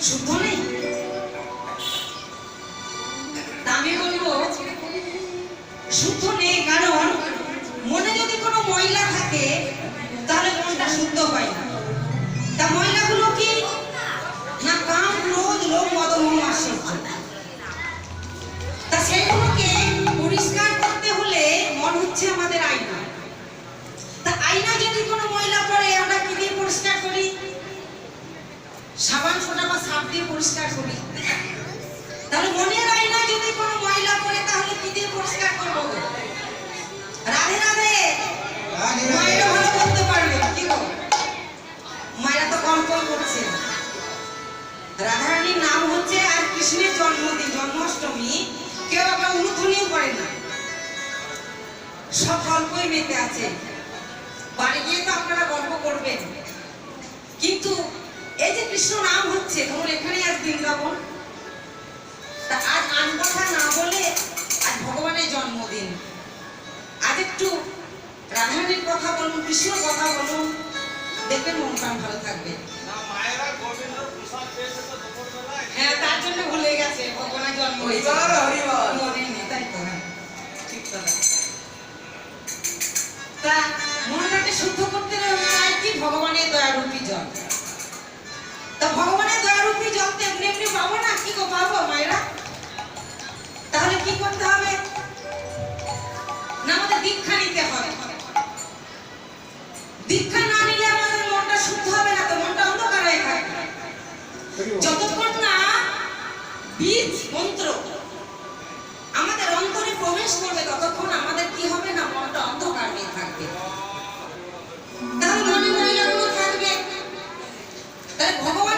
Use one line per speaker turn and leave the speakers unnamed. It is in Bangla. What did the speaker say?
শুদ্ধ নেই। আমি বলবো শুদ্ধ নেই, কারণ মনে যদি কোনো ময়লা থাকে তাহলে মনটা শুদ্ধ হয় না। তা ময়লাগুলো কি না? কাম, ক্রোধ, লোভ, মদ, মোহ, আশ্চর্য। তা সেগুলোকে পরিষ্কার করতে হলে মন হচ্ছে আমাদের আয়না। তা আয়না যদি কোনো ময়লা পড়ে আমরা কি দিয়ে পরিষ্কার করি? সাবান, সোডা বা সার্ফ দিয়ে পরিষ্কার করি। তাহলে মনের আয়না যদি কোনো ময়লা পড়ে তাহলে কি দিয়ে পরিষ্কার করবো? রাধে রাধে। মায়েরা ভালো করতে পারবে কি গো? মায়েরা তো কম কম করছে। রাধারানীর নাম হচ্ছে আর কৃষ্ণের জন্মদিন, জন্মাষ্টমী, কেউ আবার অনুধ্বনিও করে না, সব গল্পই মেতে আছে। বাড়ি গিয়ে তো আপনারা গল্প করবেন, কিন্তু এই যে কৃষ্ণ নাম হচ্ছে, ধরুন এখানে আজ বৃন্দাবন, তা আজ আন কথা না বলে আজ ভগবানের জন্মদিন, আজ একটু রাধারানীর কথা বলুন, কৃষ্ণর কথা বলুন, দেখবেন মন প্রাণ ভালো থাকবে। হ্যাঁ, তার জন্য ভুলে গেছে ভগবানের জন্মদিন, মনে নেই, তাই তো? হ্যাঁ, ঠিক কথা। তা মনটাকে শুদ্ধ করতে হয় কি? ভগবানের দয়ারূপী জল। তা ভগবানের দয়ারূপী জল তো এমনি এমনি পাবো না, কি গো পাবো মায়েরা? তাহলে কি করতে হবে? না, আমাদের দীক্ষা নিতে হবে। দীক্ষা না নিলে আমাদের মনটা শুদ্ধ হবে না, তো মনটা অন্ধকার হয়ে থাকবে। যতক্ষণ না বীজ মন্ত্র আমাদের অন্তরে প্রবেশ করবে ততক্ষণ আমাদের কি হবে না? মনটা অন্ধকার হয়ে থাকবে। তাহলে মনে ময়লাগুলো থাকবে। তাহলে ভগবান